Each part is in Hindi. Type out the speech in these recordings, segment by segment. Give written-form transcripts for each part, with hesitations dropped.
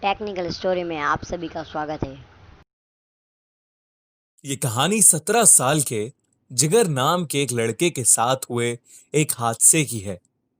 टेक्निकल स्टोरी में आप सभी का स्वागत है। ये कहानी 17 साल के जिगर नाम के एक लड़के के साथ हुए एक हादसे की है।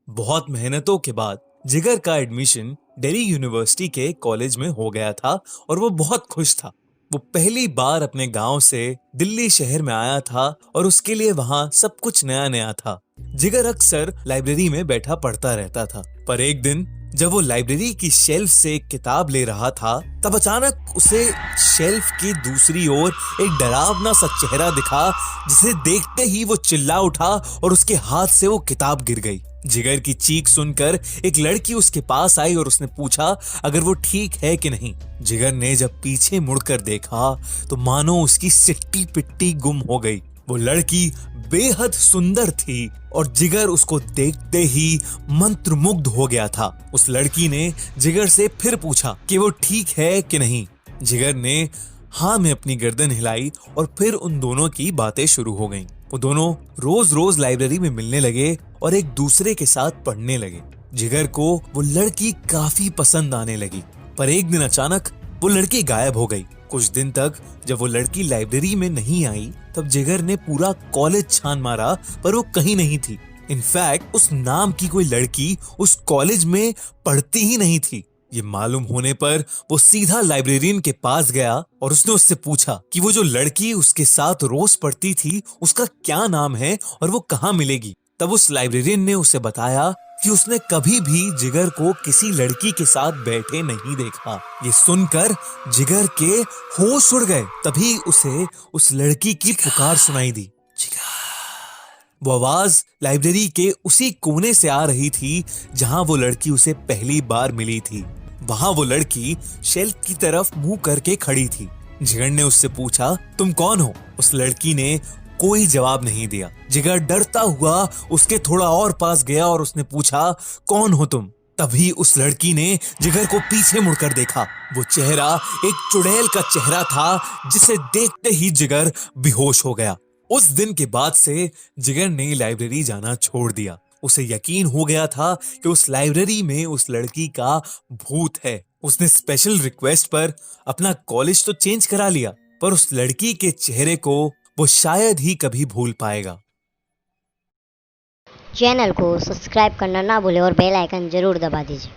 बहुत मेहनतों के बाद जिगर का एडमिशन दिल्ली यूनिवर्सिटी के कॉलेज में हो गया था और वो बहुत खुश था। वो पहली बार अपने गांव से दिल्ली शहर में आया था और उसके लिए वहां सब कुछ नया नया था। जिगर अक्सर लाइब्रेरी में बैठा पढ़ता रहता था, पर एक दिन जब वो लाइब्रेरी की शेल्फ से एक किताब ले रहा था, तब अचानक उसे शेल्फ की दूसरी ओर एक डरावना सा चेहरा दिखा, जिसे देखते ही वो चिल्ला उठा और उसके हाथ से वो किताब गिर गई। जिगर की चीख सुनकर एक लड़की उसके पास आई और उसने पूछा अगर वो ठीक है कि नहीं। जिगर ने जब पीछे मुड़कर देखा तो मानो उसकी सिट्टी पिट्टी गुम हो गई। वो लड़की बेहद सुंदर थी और जिगर उसको देखते ही मंत्रमुग्ध हो गया था। उस लड़की ने जिगर से फिर पूछा कि वो ठीक है कि नहीं। जिगर ने हाँ में अपनी गर्दन हिलाई और फिर उन दोनों की बातें शुरू हो गईं। वो दोनों रोज रोज लाइब्रेरी में मिलने लगे और एक दूसरे के साथ पढ़ने लगे। जिगर को वो लड़की काफी पसंद आने लगी, पर एक दिन अचानक वो लड़की गायब हो गई। कुछ दिन तक जब वो लड़की लाइब्रेरी में नहीं आई, तब जिगर ने पूरा कॉलेज छान मारा, पर वो कहीं नहीं थी। इनफैक्ट उस नाम की कोई लड़की उस कॉलेज में पढ़ती ही नहीं थी। ये मालूम होने पर वो सीधा लाइब्रेरियन के पास गया और उसने उससे पूछा कि वो जो लड़की उसके साथ रोज पढ़ती थी उसका क्या नाम है और वो कहाँ मिलेगी। तब उस लाइब्रेरियन ने उसे बताया कि उसने कभी भी जिगर को किसी लड़की के साथ बैठे नहीं देखा। ये सुनकर जिगर के होश उड़ गए। तभी उसे उस लड़की की पुकार सुनाई दी। वो आवाज लाइब्रेरी के उसी कोने से आ रही थी जहां वो लड़की उसे पहली बार मिली थी। वहां वो लड़की शेल्फ की तरफ मुंह करके खड़ी थी। जिगर ने उससे पूछा तुम कौन हो। उस लड़की ने कोई जवाब नहीं दिया। जिगर डरता हुआ उसके थोड़ा और पास गया और उसने पूछा कौन हो तुम। तभी उस लड़की ने जिगर को पीछे मुड़कर देखा। वो चेहरा एक चुड़ैल का चेहरा था, जिसे देखते ही जिगर बेहोश हो गया। उस दिन के बाद से जिगर ने लाइब्रेरी जाना छोड़ दिया। उसे यकीन हो गया था कि उस लाइब्रेरी में उस लड़की का भूत है। उसने स्पेशल रिक्वेस्ट पर अपना कॉलेज तो चेंज करा लिया, पर उस लड़की के चेहरे को वो शायद ही कभी भूल पाएगा। चैनल को सब्सक्राइब करना ना भूलें और बेल आइकन जरूर दबा दीजिए।